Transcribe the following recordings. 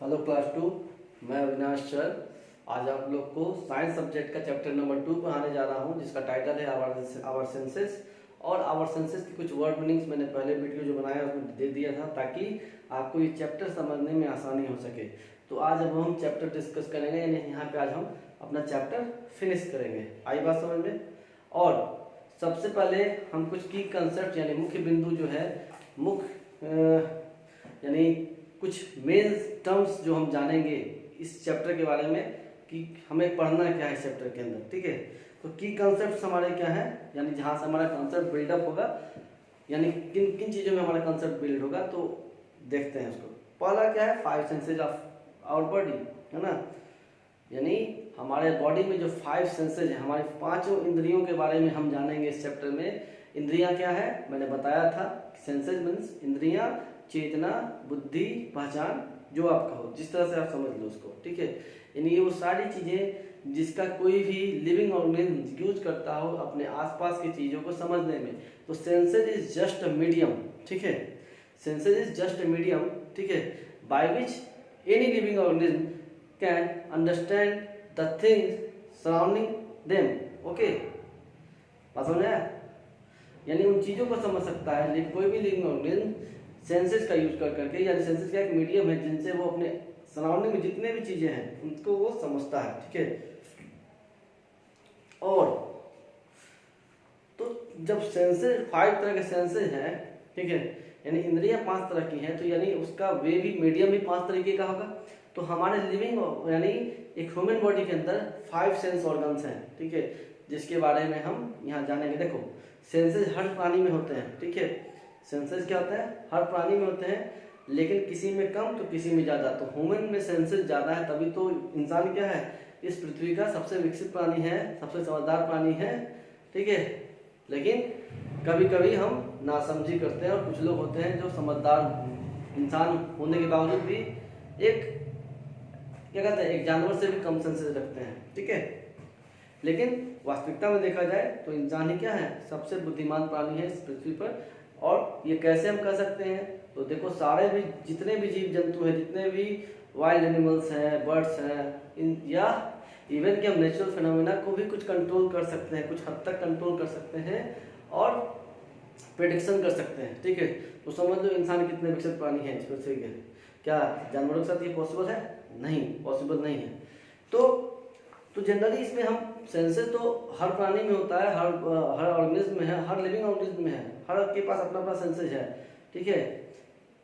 Hello class 2। मैं Avinash sir आज आप लोग को साइंस सब्जेक्ट का चैप्टर नंबर 2 पढ़ाने जा रहा हूं, जिसका टाइटल है आवर सेंसेस। और आवर सेंसेस की कुछ वर्ड मीनिंग्स मैंने पहले वीडियो जो बनाया उसमें दे दिया था, ताकि आपको ये चैप्टर समझने में आसानी हो सके। तो आज अब हम चैप्टर डिस्कस करेंगे, यानी यहाँ पे आज हम अपना चैप्टर फिनिश करेंगे। आई बात समझ में? और सबसे पहले हम कुछ की कंसेप्ट यानी मुख्य बिंदु जो है, यानी कुछ मेन टर्म्स जो हम जानेंगे इस चैप्टर के बारे में कि हमें पढ़ना क्या है इस चैप्टर के अंदर। ठीक है, तो की कंसेप्ट हमारे क्या है, यानी जहाँ से हमारा कंसेप्ट बिल्डअप होगा, यानी किन किन चीज़ों में हमारा कंसेप्ट बिल्ड होगा, तो देखते हैं उसको। पहला क्या है, 5 सेंसेज ऑफ आवर बॉडी, है ना। यानी हमारे बॉडी में जो 5 सेंसेज है, हमारे 5 इंद्रियों के बारे में हम जानेंगे इस चैप्टर में। इंद्रियां क्या है मैंने बताया था, सेंसेज मीन्स इंद्रियां, चेतना, बुद्धि, पहचान, जो आप कहो, जिस तरह से आप समझ लो उसको। ठीक है, यानी ये वो सारी चीजें जिसका कोई भी लिविंग ऑर्गेनिज्म यूज करता हो अपने आसपास की चीजों को समझने में। तो senses is just a medium. ठीक है, senses is just a medium. ठीक है, by which any living organism can understand the things surrounding them. Okay, बात समझ आया? यानी उन चीजों को समझ सकता है, लेकिन कोई भी लिविंग ऑर्गेनिज्म सेंसेस का यूज कर करके, यानी सेंसेस क्या एक मीडियम है जिनसे वो अपने सराउंडिंग में जितने भी चीजें हैं उनको वो समझता है। ठीक है, और तो जब सेंसेस 5 तरह के सेंसेस हैं, ठीक है, यानी इंद्रियां 5 तरह की हैं, तो यानी उसका वे भी मीडियम भी 5 तरीके का होगा। तो हमारे लिविंग यानी एक ह्यूमन बॉडी के अंदर 5 सेंस ऑर्गन्स हैं। ठीक है, जिसके बारे में हम यहाँ जानेंगे। देखो, सेंसेस हर प्राणी में होते हैं। ठीक है, सेंसेस क्या होता है, हर प्राणी में होते हैं, लेकिन किसी में कम तो किसी में ज़्यादा। तो ह्यूमन में सेंसेस ज़्यादा है, तभी तो इंसान क्या है, इस पृथ्वी का सबसे विकसित प्राणी है, सबसे समझदार प्राणी है। ठीक है, लेकिन कभी कभी हम नासमझी करते हैं, और कुछ लोग होते हैं जो समझदार इंसान होने के बावजूद भी एक क्या कहते हैं, एक जानवर से भी कम सेंसेस रखते हैं। ठीक है, लेकिन वास्तविकता में देखा जाए तो इंसान ही क्या है, सबसे बुद्धिमान प्राणी है इस पृथ्वी पर। और ये कैसे हम कर सकते हैं, तो देखो, सारे भी जितने भी जीव जंतु हैं, जितने भी वाइल्ड एनिमल्स हैं, बर्ड्स हैं, या इवन कि हम नेचुरल फिनोमेना को भी कुछ कंट्रोल कर सकते हैं, कुछ हद तक कंट्रोल कर सकते हैं और प्रेडिक्शन कर सकते हैं। ठीक है, तो समझ लो इंसान कितने विकसित प्राणी हैं इस पृथ्वी के। क्या जानवरों के साथ ये पॉसिबल है? नहीं, पॉसिबल नहीं है। तो जनरली इसमें हम सेंसेस तो हर प्राणी में होता है, हर ऑर्गेनिज्म में है, हर लिविंग ऑर्गेनिज्म में है, हर के पास अपना अपना सेंसेस है। ठीक है,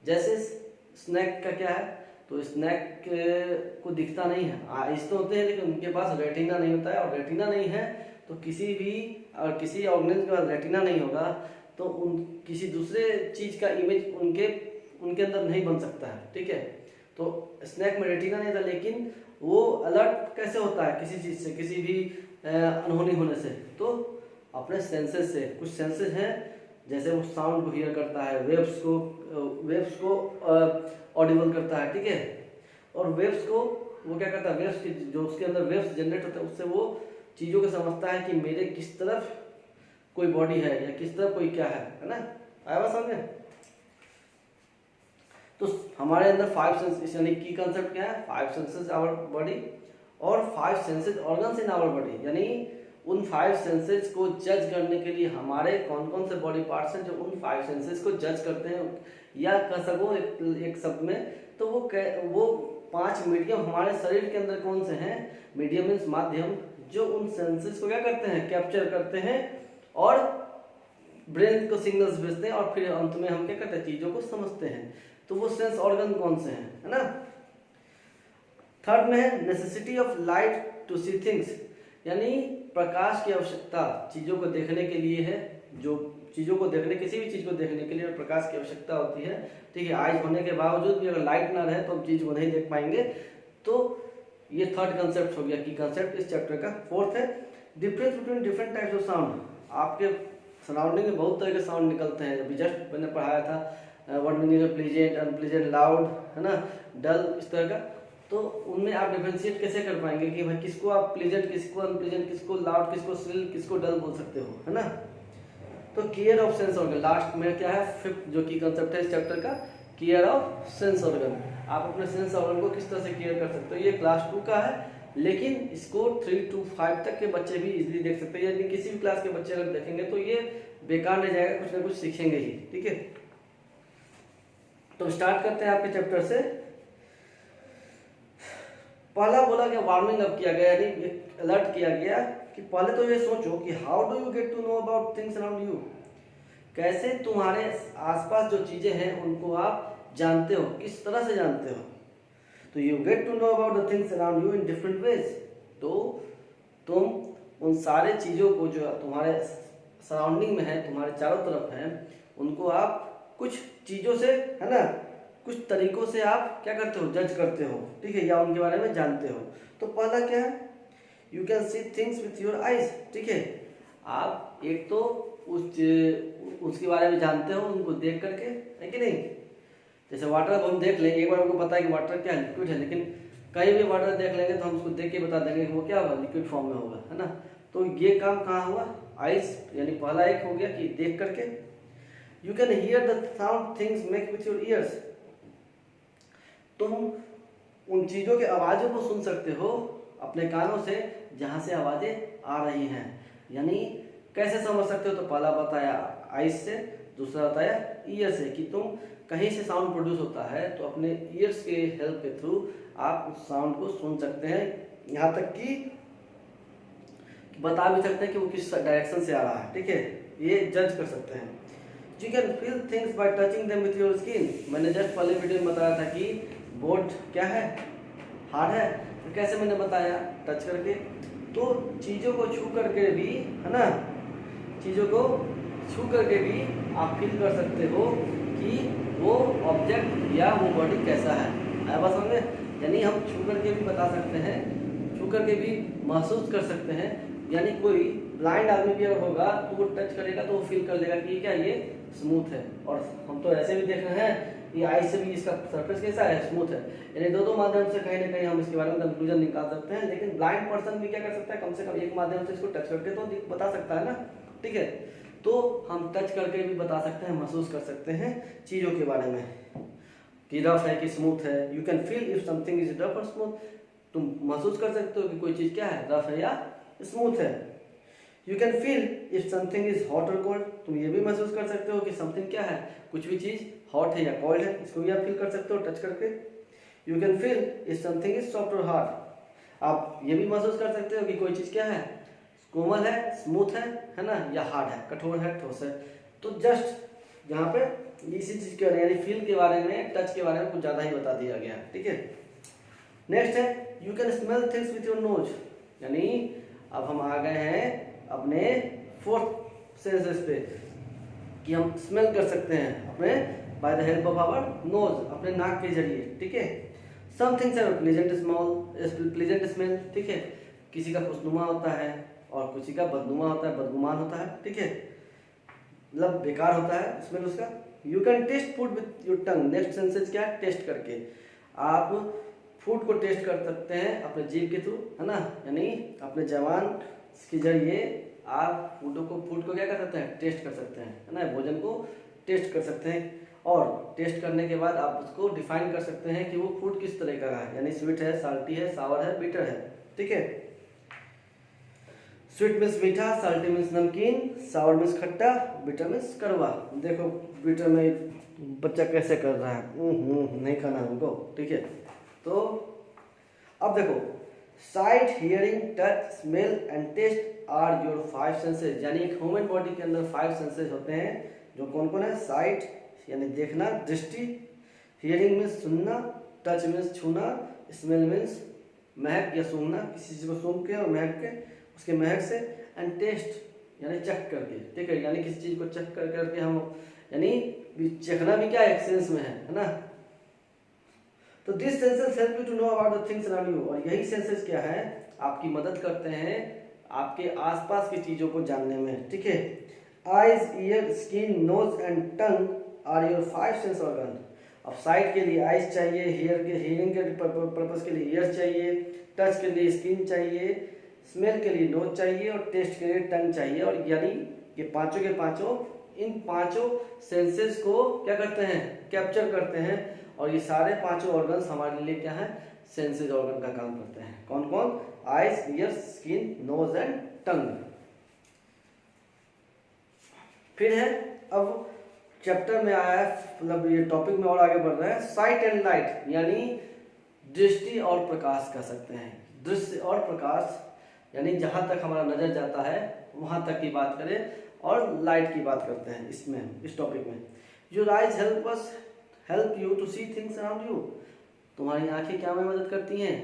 जैसे स्नैक का क्या है, तो स्नैक को दिखता नहीं है, आइस तो होते हैं, लेकिन उनके पास रेटिना नहीं होता है, और रेटिना नहीं है तो किसी भी और किसी ऑर्गेनिज्म के पास रेटिना नहीं होगा तो उन किसी दूसरे चीज का इमेज उनके अंदर नहीं बन सकता है। ठीक है, तो स्नैक में रेटिना नहीं था, लेकिन वो अलर्ट कैसे होता है किसी चीज से, किसी भी अनहोनी होने से, तो अपने सेंसेस से। कुछ सेंसेस हैं, जैसे वो साउंड को हियर करता है, वेव्स को ऑडिबल करता है। ठीक है, और वेव्स को वो क्या करता है, वेव्स की जो उसके अंदर वेव्स जनरेट होते हैं, उससे वो चीजों को समझता है कि मेरे किस तरफ कोई बॉडी है या किस तरफ कोई क्या है ना। आया बात समझ में? तो हमारे अंदर 5 सेंसेस, यानी की कंसेप्ट क्या है, 5 सेंसेस आवर बॉडी और 5 senses organs in our body. यानी उन 5 सेंसेस को जज करने के लिए हमारे कौन कौन से बॉडी पार्ट्स हैं जो उन 5 सेंसेस को जज करते हैं, या कह सको एक शब्द में, तो वो 5 मीडियम हमारे शरीर के अंदर कौन से हैं, मीडियम मीन्स माध्यम, जो उन सेंसेस को क्या करते हैं, कैप्चर करते हैं और ब्रेन को सिग्नल्स भेजते हैं, और फिर अंत में हम क्या करते हैं, चीजों को समझते हैं। तो वो सेंस ऑर्गन कौन से हैं, है ना। थर्ड में है necessity of light to see things, यानी प्रकाश की आवश्यकता चीजों को देखने के लिए है। जो चीजों को देखने, किसी भी चीज को देखने के लिए प्रकाश की आवश्यकता होती है। ठीक है, आइज होने के बावजूद भी अगर लाइट ना रहे तो हम चीज को नहीं देख पाएंगे। तो ये थर्ड कंसेप्ट हो गया की कंसेप्ट इस चैप्टर का। फोर्थ है difference between different types of sound. आपके सराउंडिंग में बहुत तरह के साउंड निकलते हैं, अभी जस्ट मैंने पढ़ाया था वर्ड मीनिंग है, प्लीजेंट, अनप्लीजेंट, लाउड, है ना, डल, इस तरह का। तो उनमें आप डिफरेंशिएट कैसे कर पाएंगे कि भाई किसको आप प्लीजेंट, किसको अनप्लीजेंट, किसको लाउड, किसको श्रिल, किसको डल बोल सकते हो, है ना। तो care of sense organ last में क्या है, फिफ्थ जो की कंसेप्ट है इस चैप्टर का, केयर ऑफ सेंस ऑर्गन। आप अपने सेंस ऑर्गन को किस तरह से केयर कर सकते हो। ये क्लास 2 का है, लेकिन इसको 3 to 5 तक के बच्चे भी इजीली देख सकते हैं। यदि किसी भी क्लास के बच्चे अगर देखेंगे तो ये बेकार नहीं जाएगा, कुछ ना कुछ सीखेंगे ही। ठीक है, तो स्टार्ट करते हैं आपके चैप्टर से। पहला बोला कि वार्मिंग अप किया गया, यानी अलर्ट किया गया कि पहले तो ये सोचो कि how do you get to know about things around you. कैसे तुम्हारे आसपास जो चीजें हैं उनको आप जानते हो, किस तरह से जानते हो। तो you get to know about the things around you in different ways. तो तुम उन सारे चीजों को जो तुम्हारे सराउंडिंग में है, तुम्हारे चारों तरफ है, उनको आप कुछ चीजों से, है ना, कुछ तरीकों से आप क्या करते हो, जज करते हो। ठीक है, या उनके बारे में जानते हो। तो पहला क्या है, you can see things with your eyes. ठीक है, आप एक तो उसके बारे में जानते हो उनको देख करके, है कि नहीं। जैसे वाटर अब हम देख लेंगे, एक बार हमको पता है कि वाटर क्या है, लिक्विड है, लेकिन कहीं भी वाटर देख लेंगे तो हम उसको देख के बता देंगे कि वो क्या होगा, लिक्विड फॉर्म में होगा, है ना। तो ये काम कहाँ हुआ, आइज, यानी पहला एक हो गया कि देख करके। You can hear the sound things make with your ears. तुम उन चीजों के आवाजों को सुन सकते हो अपने कानों से जहां से आवाजें आ रही हैं। यानी कैसे समझ सकते हो, तो पहला बताया आइज से, दूसरा बताया ईयर से, कि तुम कहीं से साउंड प्रोड्यूस होता है तो अपने ईयर्स के हेल्प के थ्रू आप उस साउंड को सुन सकते हैं। यहाँ तक कि बता भी सकते हैं कि वो किस डायरेक्शन से आ रहा है। ठीक है, ये जज कर सकते हैं। You can feel things by touching them with your skin. मैंने जस्ट पहले वीडियो में बताया था कि बोर्ड क्या है, हार्ड है। तो कैसे मैंने बताया, टच करके। तो चीज़ों को छू करके भी, है ना, चीज़ों को छू करके भी आप फील कर सकते हो कि वो ऑब्जेक्ट या वो बॉडी कैसा है। आया बात समझ में। यानी हम छू करके भी बता सकते हैं, छू करके भी महसूस कर सकते हैं। यानी कोई ब्लाइंड आदमी भी अगर होगा तो वो टच करेगा तो वो फील कर लेगा कि क्या ये स्मूथ है। और हम तो ऐसे भी देख रहे हैं, ये आई से भी इसका सरफेस कैसा है, स्मूथ है। यानी दो माध्यम से कहीं ना कहीं हम इसके बारे में कंक्लूजन निकाल सकते हैं। लेकिन ब्लाइंड पर्सन भी क्या कर सकता है, कम से कम एक माध्यम से इसको टच करके तो बता सकता है ना। ठीक है, तो हम टच करके भी बता सकते हैं, महसूस कर सकते हैं चीज़ों के बारे में कि रफ है कि स्मूथ है। You can feel if something is rough और स्मूथ। तुम महसूस कर सकते हो कि कोई चीज़ क्या है, रफ है या स्मूथ है। You can feel if something is hot और कोल्ड। तुम ये भी महसूस कर सकते हो कि समथिंग क्या है, कुछ भी चीज़ हॉट है या कोल्ड है, इसको भी आप फील कर सकते हो टच करके। You can feel if something is soft और हार्ड। आप ये भी महसूस कर सकते हो कि कोई चीज़ क्या है, कोमल है, स्मूथ है ना, या हार्ड है, कठोर है, ठोस है। तो जस्ट यहाँ पे इसी चीज के यानी फील के बारे में, टच के बारे में कुछ ज्यादा ही बता दिया गया। ठीक है, नेक्स्ट है you can smell things with your nose. यानी अब हम आ गए हैं अपने फोर्थ सेंसेस पे कि हम स्मेल कर सकते हैं अपने by the help of our nose, अपने नाक के जरिए। ठीक है, some things have pleasant smell. ठीक है, किसी का खुशनुमा होता है और किसी का बदनुमा होता है, बदगुमान होता है। ठीक है, मतलब बेकार होता है स्मेल उसका। You can taste food with your tongue. Next senses क्या है, टेस्ट करके। आप फूड को टेस्ट कर सकते हैं अपने जीभ के थ्रू, है ना, यानी अपने जबान के जरिए आप फूड को क्या कर सकते हैं, टेस्ट कर सकते हैं, है ना, भोजन को टेस्ट कर सकते हैं। और टेस्ट करने के बाद आप उसको डिफाइन कर सकते हैं कि वो फूड किस तरह का है, यानी स्वीट है, साल्टी है, सावर है, बीटर है। ठीक है, स्वीट मीन्स मीठा, साल्टी मीन्स नमकीन, सावर मीन्स खट्टा, बीटर मीन्स कड़वा। देखो बीटर में बच्चा कैसे कर रहा है, नहीं खाना हमको। ठीक है, तो अब देखो sight, hearing, touch, smell and taste are your 5 senses. यानी एक ह्यूमन बॉडी के अंदर 5 सेंसेस होते हैं, जो कौन कौन है, साइट यानी देखना, दृष्टि, हियरिंग मीन्स सुनना, टच मीन्स छूना, स्मेल मीन्स महक या सूंघना, किसी चीज को सूंघ के और महक के उसके महक से, एंड टेस्ट यानी चख करके। ठीक है, यानी किसी चीज को चख कर करके हम, यानी चखना भी क्या एक सेंस में है ना। तो this senses help you to know about the things around you. और यही सेंसेस क्या है, आपकी मदद करते हैं आपके आसपास की चीजों को जानने में। ठीक है, eyes, ear, skin, nose and tongue are your 5 sense organ. अब साइट के लिए आईज चाहिए, हियरिंग के पर्पस के लिए ईयर चाहिए, टच के लिए स्किन चाहिए, स्मेल के लिए नोज चाहिए और टेस्ट के लिए टंग चाहिए। और यानी ये पांचों के पांचों, इन पांचों सेंसेस को क्या करते हैं, कैप्चर करते हैं। और ये सारे पांचों ऑर्गन्स हमारे लिए क्या है, सेंसेज ऑर्गन का काम करते हैं। कौन कौन? Eyes, ears, skin, nose and tongue. फिर है, अब चैप्टर में आया है, मतलब ये टॉपिक में और आगे बढ़ रहा है, साइट एंड लाइट, यानी दृष्टि और प्रकाश कह सकते हैं। दृश्य और प्रकाश यानी जहां तक हमारा नजर जाता है वहां तक की बात करें, और लाइट की बात करते हैं इसमें, इस टॉपिक में। Your eyes help you to see things around you. तुम्हारी आंखें क्या में मदद करती हैं?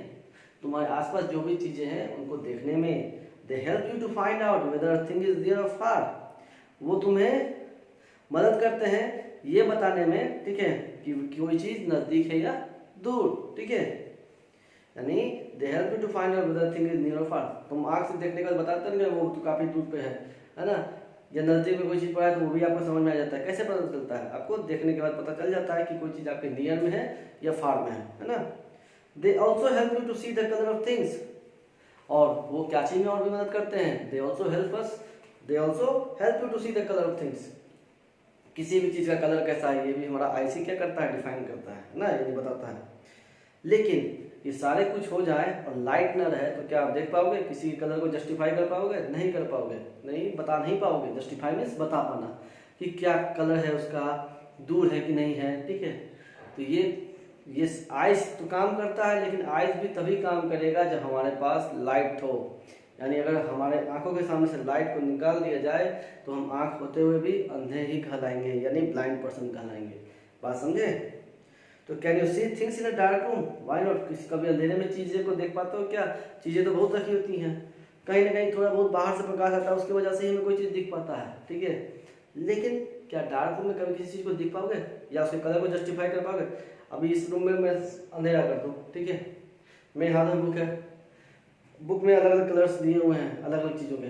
तुम्हारे आसपास जो भी चीजें हैं उनको देखने में। They help you to find out whether thing is near और फार। वो तुम्हें मदद करते हैं ये बताने में, ठीक है, कि कोई चीज नजदीक है या दूर, ठीक है। यानी they help you to find out whether thing is near और फार। तुम आंख से देखने के बाद बताते नहीं वो तो काफी दूर पे है ना, या नजदीक में कोई चीज पड़ा है तो वो भी आपको समझ में आ जाता है। कैसे पता चलता है? आपको देखने के बाद पता चल जाता है कि कोई चीज आपके नियर में है या फार में है ना। They also help you to see the colour of things. और वो क्या चीज में और भी मदद करते हैं? They also help you to see the colour of things. किसी भी चीज का कलर कैसा है ये भी हमारा आईसी क्या करता है, डिफाइन करता है ना, ये बताता है। लेकिन ये सारे कुछ हो जाए और लाइट ना रहे तो क्या आप देख पाओगे? किसी कलर को जस्टिफाई कर पाओगे? नहीं कर पाओगे, नहीं बता नहीं पाओगे। जस्टिफाई मीन्स बता पाना कि क्या कलर है उसका, दूर है कि नहीं है, ठीक है। तो ये आइस तो काम करता है, लेकिन आइस भी तभी काम करेगा जब हमारे पास लाइट हो। यानी अगर हमारे आंखों के सामने से लाइट को निकाल दिया जाए तो हम आंख होते हुए भी अंधे ही कहलाएंगे, यानी ब्लाइंड पर्सन कहलाएंगे। बात समझे? तो can you see things in a dark room? Why not? कभी अंधेरे में चीजें को देख पाते हो क्या? चीजें तो बहुत रखी होती हैं, कहीं ना कहीं थोड़ा बहुत बाहर से प्रकाश आता है, उसकी वजह से ही हमें कोई चीज दिख पाता है, ठीक है। लेकिन क्या डार्क रूम में कभी किसी चीज को दिख पाओगे या उसके कलर को जस्टिफाई कर पाओगे? अभी इस रूम में मैं अंधेरा कर दूं, ठीक है, मेरे हाथ में बुक है, बुक में अलग अलग कलर्स दिए हुए हैं अलग अलग चीज़ों के,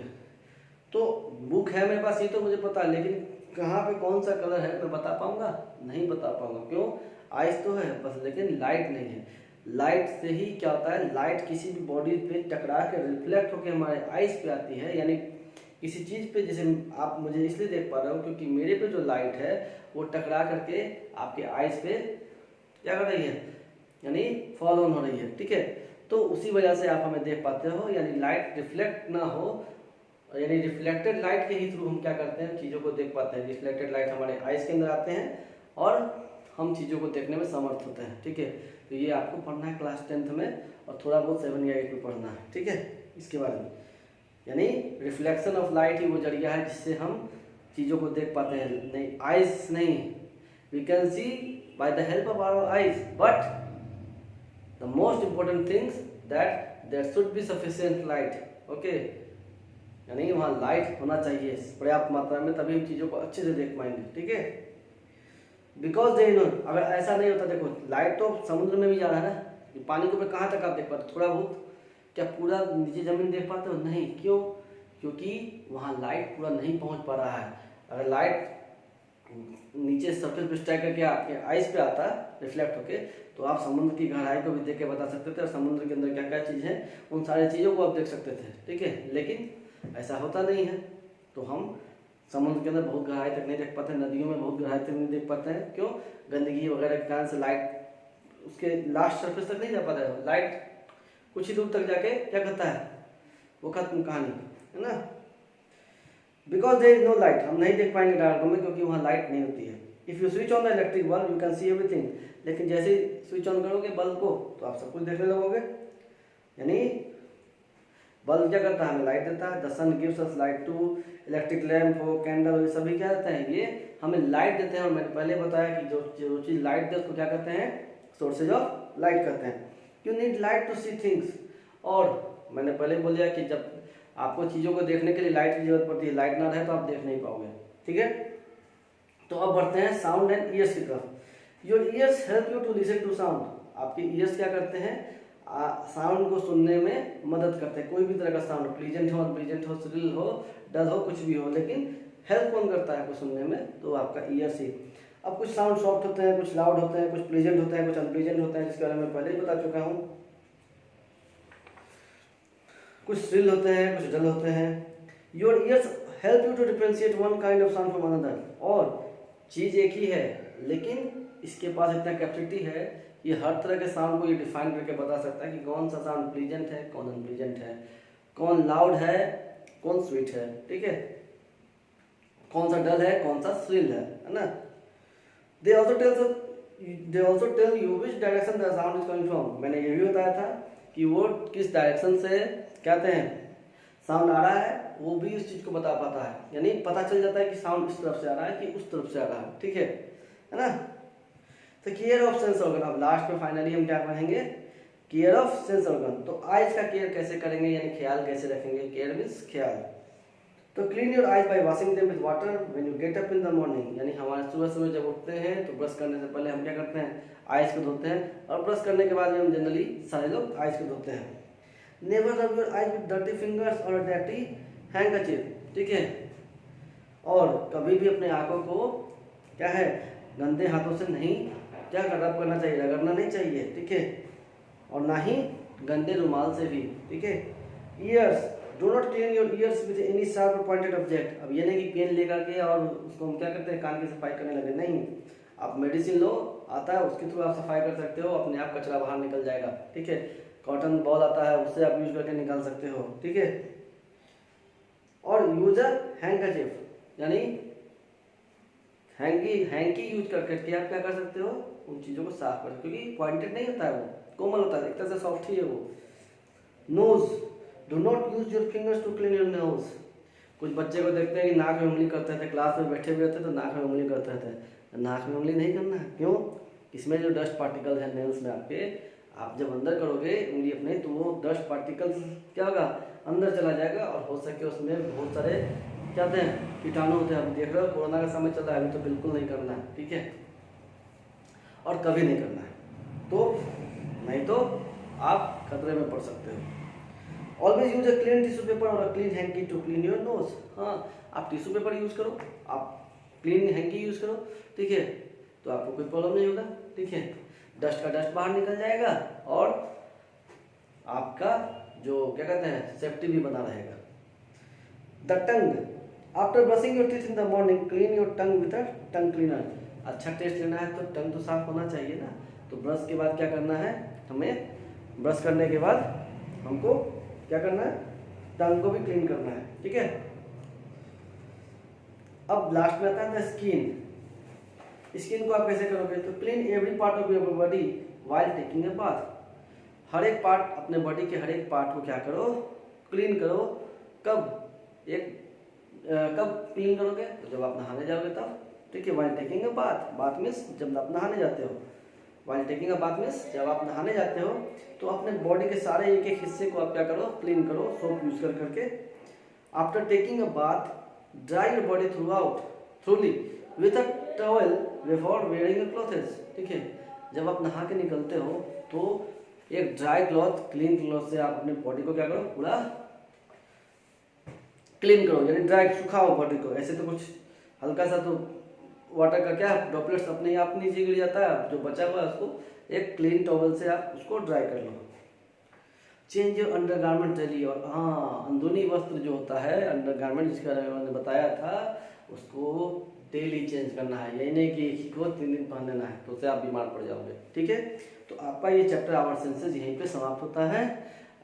तो बुक है मेरे पास ये तो मुझे पता है, लेकिन कहाँ पे कौन सा कलर है मैं बता पाऊंगा? नहीं बता पाऊंगा। क्यों? आइस तो है बस, लेकिन लाइट नहीं है। लाइट से ही क्या होता है, लाइट किसी भी बॉडी पे टकरा के रिफ्लेक्ट होकर हमारे आइस पे आती है, यानी किसी चीज पे, जैसे आप मुझे इसलिए देख पा रहे हो क्योंकि मेरे पे जो लाइट है वो टकरा करके आपके आइस पे क्या कर रही है, यानी फॉल ऑन हो रही है, ठीक है। तो उसी वजह से आप हमें देख पाते हो, यानी लाइट रिफ्लेक्ट ना हो, यानी रिफ्लेक्टेड लाइट के ही थ्रू हम क्या करते हैं, चीज़ों को देख पाते हैं। रिफ्लेक्टेड लाइट हमारे आइज के अंदर आते हैं और हम चीज़ों को देखने में समर्थ होते हैं, ठीक है। तो ये आपको पढ़ना है क्लास 10th में, और थोड़ा बहुत 7 या 8 में पढ़ना है, ठीक है, इसके बारे में। यानी रिफ्लेक्शन ऑफ लाइट ही वो जरिया है जिससे हम चीज़ों को देख पाते हैं, नहीं आइज नहीं। We can see by the help of our eyes, but the most important things that there should be sufficient light, okay, यानी वहाँ लाइट होना चाहिए पर्याप्त मात्रा में, तभी हम चीज़ों को अच्छे से देख पाएंगे, ठीक है। बिकॉज दे नो, अगर ऐसा नहीं होता, देखो लाइट तो समुद्र में भी जा रहा है ना, पानी के ऊपर कहाँ तक आप देख पाते? थोड़ा बहुत, क्या पूरा नीचे जमीन देख पाते हो? नहीं। क्यों? क्योंकि वहाँ लाइट पूरा नहीं पहुँच पा रहा है। अगर लाइट नीचे सरफेस पे स्ट्राइक करके आपके आइस पे आता रिफ्लेक्ट होके, तो आप समुद्र की गहराई को भी देख के बता सकते थे, और समुद्र के अंदर क्या क्या चीज़ है उन सारी चीज़ों को आप देख सकते थे, ठीक है। लेकिन ऐसा होता नहीं है, तो हम समुद्र के अंदर बहुत गहराई तक नहीं देख पाते, नदियों में बहुत गहराई तक नहीं देख पाते हैं। क्यों? गंदगी वगैरह के कारण से लाइट उसके लास्ट सरफेस तक नहीं जा पाता है। लाइट कुछ ही दूर तक जाके क्या करता है, वो खत्म कहानी, है ना। Because there is no light, हम नहीं देख पाएंगे डार्क रूम में क्योंकि वहाँ लाइट नहीं होती है। If you switch on the electric bulb you can see everything, लेकिन जैसे स्विच ऑन करोगे बल्ब को तो आप सब कुछ देखने लगोगे। यानी बल्ब क्या करता है, हमें लाइट देता है। The sun gives us light too, electric lamp हो, कैंडल हो, ये सभी क्या देते हैं, ये हमें लाइट देते हैं। और मैंने पहले बताया कि जो चीज़ लाइट दे उसको क्या कहते हैं, सोर्सेज ऑफ लाइट कहते हैं। You need light to see things, और मैंने पहले बोला कि जब आपको चीज़ों को देखने के लिए लाइट की जरूरत पड़ती है, लाइट ना रहे तो आप देख नहीं पाओगे, ठीक है। तो अब बढ़ते हैं साउंड एंड ईयर्स की तरफ। Your ears help you to listen to sound, आपके ईयर्स क्या करते हैं, साउंड को सुनने में मदद करते हैं। कोई भी तरह का साउंड, प्लीजेंट हो, अनप्लीजेंट हो, श्रिल हो, डल हो, कुछ भी हो, लेकिन हेल्प कौन करता है आपको सुनने में, तो आपका ईयर्स ही। अब कुछ साउंड सॉफ्ट होते हैं, कुछ लाउड होते हैं, कुछ प्लीजेंट होते हैं, कुछ अनप्लीजेंट होते हैं, जिसके बारे में पहले ही बता चुका हूँ। कुछ श्रिल होते हैं, कुछ डल होते हैं। Your ears help you to differentiate one kind of sound from another, और चीज एक ही है लेकिन इसके पास इतना कैपेसिटी है, ये हर तरह के साउंड को ये डिफाइन करके बता सकता है कि कौन सा साउंड प्लीजेंट है, कौन अनप्लीजेंट है, कौन लाउड है, कौन स्वीट है, ठीक है, कौन सा डल है, कौन सा श्रिल है ना। They also tell you which direction the sound is coming from. मैंने ये भी बताया था कि वो किस डायरेक्शन से कहते हैं साउंड आ रहा है, वो भी इस चीज को बता पाता है, यानी पता चल जाता है कि साउंड इस तरफ से आ रहा है कि उस तरफ से आ रहा है, ठीक है ना। तो केयर ऑफ सेंस ऑर्गन, अब लास्ट में फाइनली हम क्या पढ़ेंगे, केयर ऑफ सेंस ऑर्गन। तो आइज का केयर कैसे करेंगे, यानी ख्याल कैसे रखेंगे, केयर मीन्स ख्याल। तो clean your eyes bye washing them with water when you get up in the morning, यानी हमारे सुबह सुबह जब उठते हैं तो ब्रश करने से पहले हम क्या करते हैं, आइज को धोते हैं, और ब्रश करने के बाद हम जनरली सारे लोग आइज को धोते हैं। Never rub your eyes with dirty fingers और डर्टी हैंकरचीफ, ठीक है, और कभी भी अपने आंखों को क्या है गंदे हाथों से नहीं क्या रब करना चाहिए, रगड़ना नहीं चाहिए, ठीक है, और ना ही गंदे रुमाल से भी, ठीक है। Years, do not clean your ears with any sharp pointed object. अब ये नहीं कि पेन लेकर के और उसको हम क्या करते हैं कान की सफाई करने लगे, नहीं, आप मेडिसिन लो, आता है उसके थ्रू आप सफाई कर सकते हो, अपने आप कचरा बाहर निकल जाएगा, ठीक है। कॉटन बॉल आता है उससे आप यूज करके निकाल सकते हो, ठीक है। और यूजर हैंकरचीफ, यानी हैंकी यूज करके आप क्या कर सकते हो, उन चीज़ों को साफ कर, क्योंकि पॉइंटेड नहीं होता है, वो कोमल होता है, एक तरह से सॉफ्ट ही है वो। Nose, do not use your fingers to clean your nose. कुछ बच्चे को देखते हैं कि नाक में उंगली करते थे, क्लास में बैठे हुए थे तो नाक में उंगली करते थे, नाक में उंगली नहीं करना है, क्यों, इसमें जो डस्ट पार्टिकल है नेल्स में आपके, आप जब अंदर करोगे उंगली अपने तो वो डस्ट पार्टिकल क्या होगा, अंदर चला जाएगा, और हो सके उसमें बहुत सारे क्या होते हैं कीटाणु होते हैं। आप देख रहे हो कोरोना का समय चल रहा है, अभी तो बिल्कुल नहीं करना है, ठीक है, और कभी नहीं करना है, तो नहीं तो आप खतरे में पड़ सकते हो। Always use a clean tissue paper और a clean hanky to clean your nose. हाँ, आप टिश्यू पेपर यूज करो, आप क्लीन हैंकी यूज करो, ठीक है, तो आपको कोई प्रॉब्लम नहीं होगा, ठीक है, डस्ट का डस्ट बाहर निकल जाएगा और आपका जो क्या कहते हैं सेफ्टी भी बना रहेगा। The tongue, after brushing your teeth in the morning clean your tongue with a tongue cleaner. अच्छा टेस्ट लेना है तो टंग तो साफ होना चाहिए ना, तो ब्रश के बाद क्या करना है, हमें ब्रश करने के बाद हमको क्या करना है, टंग को भी क्लीन करना है, ठीक है। अब लास्ट में आता है स्किन। स्किन को आप कैसे करोगे, तो clean every part of your body while taking a bath. हर एक पार्ट, अपने बॉडी के हर एक पार्ट को क्या करो, क्लीन करो। कब कब क्लीन करोगे, तो जब आप नहाने जाओगे तब, ठीक है। While taking a bath, bath means जब आप नहाने जाते हो, while taking a bath means जब आप नहाने जाते हो, तो अपने बॉडी के सारे एक एक हिस्से को आप क्या करो, क्लीन करो सोप यूज कर करके। After taking a bath dry your body थ्रूली with a towel before wearing a clothes, ठीक है। जब आप नहा के निकलते हो तो एक ड्राई क्लॉथ, क्लीन क्लॉथ से आप अपने बॉडी को क्या करो, पूरा क्लीन करो, यानी ड्राई सुखाओ बॉडी को। ऐसे तो कुछ हल्का सा तो वाटर का क्या ड्रॉपलेट्स अपने आप नीचे गिर जाता है, जो बचा हुआ है उसको एक क्लीन टॉवल से आप उसको ड्राई कर लो। चेंज योर अंडरगारमेंट डेली, और हाँ, अंदरूनी वस्त्र जो होता है अंडरगारमेंट जिसके बारे में मैंने बताया था, उसको डेली चेंज करना है, यही नहीं कि एक को 3 दिन पहन लेना है, तो उससे आप बीमार पड़ जाओगे, ठीक है। तो आपका ये चैप्टर आवर सेंसेस यहीं पे समाप्त होता है।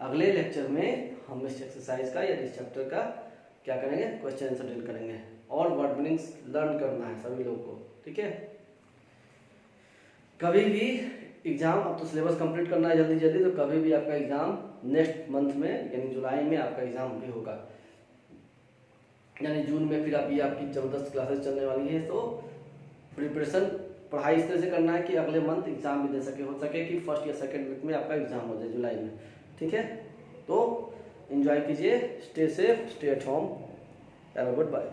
अगले लेक्चर में हम इस एक्सरसाइज का या इस चैप्टर का क्या करेंगे, क्वेश्चन आंसर डील करेंगे, और वर्ड मीनिंग्स लर्न करना है सभी लोगों को, ठीक है। कभी भी एग्जाम, अब तो सिलेबस कंप्लीट करना है जल्दी जल्दी, तो कभी भी आपका एग्जाम नेक्स्ट मंथ में यानी जुलाई में आपका एग्जाम भी होगा, यानी जून में फिर आप ये आपकी जबरदस्त क्लासेस चलने वाली है। तो प्रिपरेशन पढ़ाई इस तरह से करना है कि अगले मंथ एग्जाम भी दे सके, हो सके कि फर्स्ट या सेकेंड वीक में आपका एग्जाम हो जाए जुलाई में, ठीक है। तो एंजॉय कीजिए, stay safe, stay at home, have a good bye.